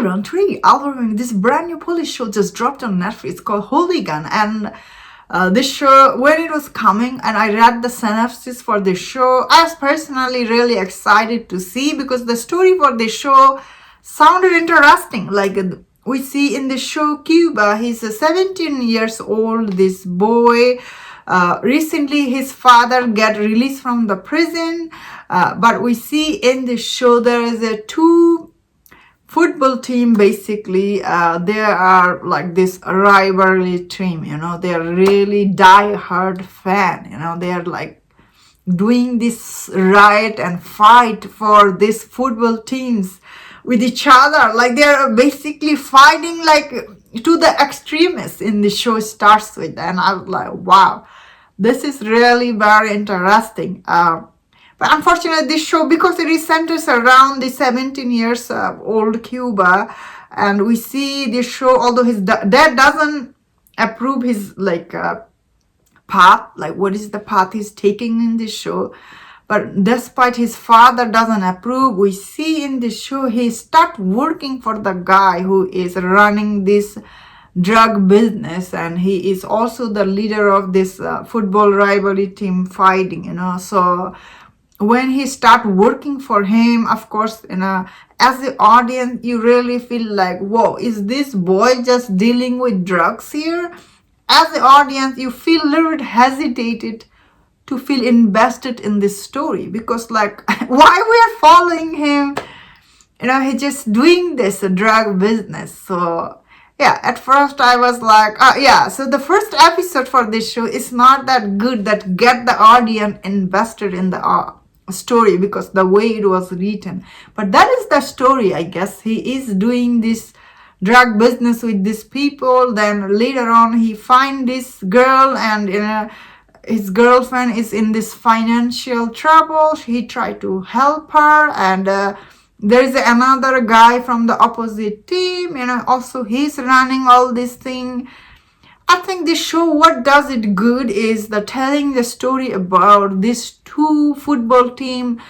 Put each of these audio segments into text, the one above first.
don't really overwhelming. This brand new police show just dropped on Netflix. It's called Hooligan, and this show, when it was coming and I read the synopsis for this show, I was personally really excited to see, because the story for this show sounded interesting. Like we see in the show Cuba, he's a 17 years old, this boy. Recently his father get released from the prison, but we see in the show there is a two football team. Basically they are like this rivalry team, they're really die-hard fan, they're like doing this riot and fight for these football teams with each other. Like they're basically fighting like to the extremists in the show starts with. And I was like, wow, this is really very interesting. But unfortunately, this show, because it is centers around the 17 years old Cuba, and we see this show, although his dad doesn't approve his like path, like what is the path he's taking in this show, but despite his father doesn't approve, we see in this show he start working for the guy who is running this drug business, and he is also the leader of this football rivalry team fighting, so when he start working for him, of course, as the audience, you really feel like, whoa, is this boy just dealing with drugs here? As the audience, you feel a little bit hesitated to feel invested in this story, because like, why we're following him? He's just doing this drug business. So yeah, at first I was like, yeah, so the first episode for this show is not that good, that get the audience invested in the story, because the way it was written. But that is the story, I guess. He is doing this drug business with these people. Then later on he find this girl, and his girlfriend is in this financial trouble. He tried to help her, and there is another guy from the opposite team, also he's running all this thing. I think this show, what does it good is the telling the story about these two football team,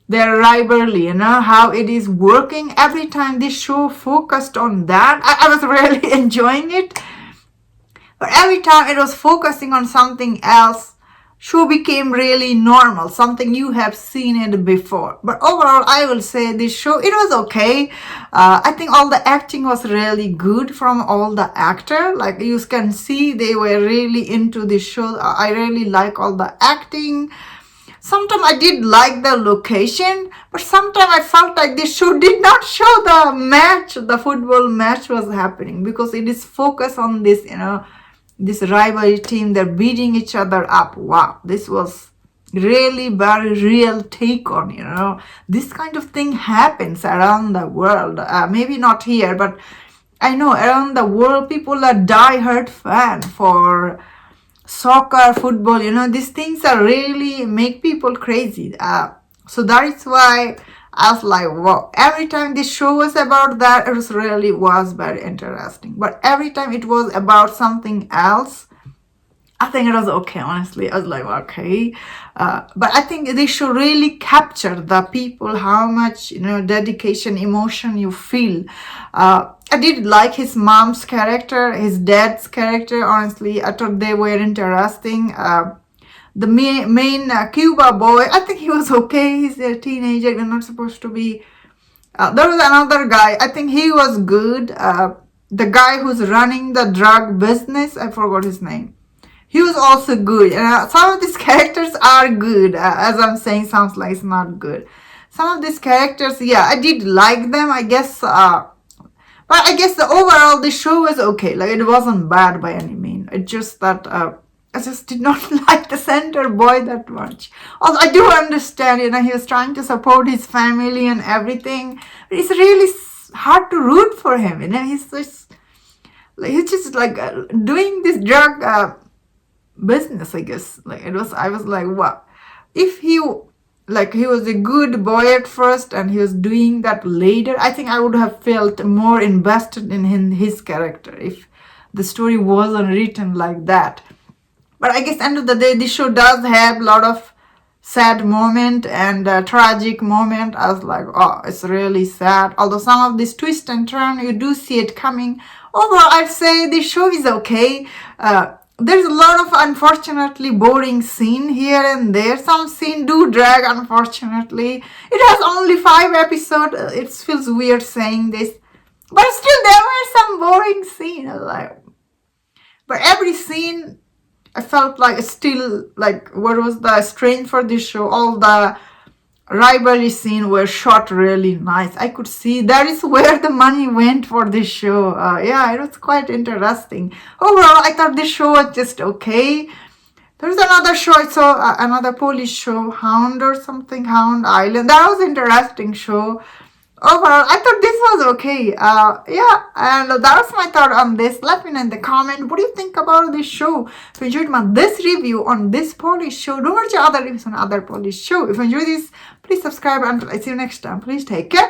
their rivalry, how it is working. Every time this show focused on that, I was really enjoying it. But every time it was focusing on something else, show became really normal, something you have seen it before. But overall, I will say this show, it was okay. I think all the acting was really good from all the actor. Like you can see, they were really into this show. I really like all the acting. Sometimes I did like the location, but sometimes I felt like this show did not show the match, the football match was happening, because it is focused on this, this rivalry team, they're beating each other up. Wow, this was really very real take on, this kind of thing happens around the world. Maybe not here, but I know around the world people are die-hard fan for soccer, football, these things are really make people crazy. So that is why I was like, wow, every time this show was about that, it was very interesting. But every time it was about something else, I think it was okay, honestly. I was like, okay. But I think this show really captured the people, how much, dedication, emotion you feel. I did like his mom's character, his dad's character, honestly. I thought they were interesting. The main Cuba boy, I think he was okay. He's a teenager. We're not supposed to be. There was another guy. I think he was good. The guy who's running the drug business, I forgot his name. He was also good. Some of these characters are good. As I'm saying, sounds like it's not good. Some of these characters, yeah, I did like them, I guess. But I guess the overall, the show was okay. Like, it wasn't bad by any means. It's just that I just did not like the center boy that much. Although I do understand, he was trying to support his family and everything. But it's really hard to root for him, He's just like doing this drug business, I guess. Like I was like, wow. If he was a good boy at first and he was doing that later, I think I would have felt more invested in his character if the story wasn't written like that. But I guess end of the day, this show does have a lot of sad moment and tragic moment. I was like, oh, it's really sad. Although some of this twist and turn, you do see it coming. Overall, I'd say this show is okay. There's a lot of unfortunately boring scene here and there. Some scene do drag, unfortunately. It has only 5 episodes. It feels weird saying this. But still, there were some boring scenes. But every scene, I felt like still, like, what was the strength for this show? All the rivalry scene were shot really nice. I could see that is where the money went for this show. Yeah, it was quite interesting. Overall, I thought this show was just okay. There's another show I saw, another Polish show, Hound or something, Hound Island. That was an interesting show. Overall, I thought this was okay. Yeah, and that was my thought on this. Let me know in the comment, what do you think about this show? If you enjoyed this review on this Polish show, don't watch other reviews on other Polish show. If you enjoyed this, please subscribe, and I see you next time. Please take care.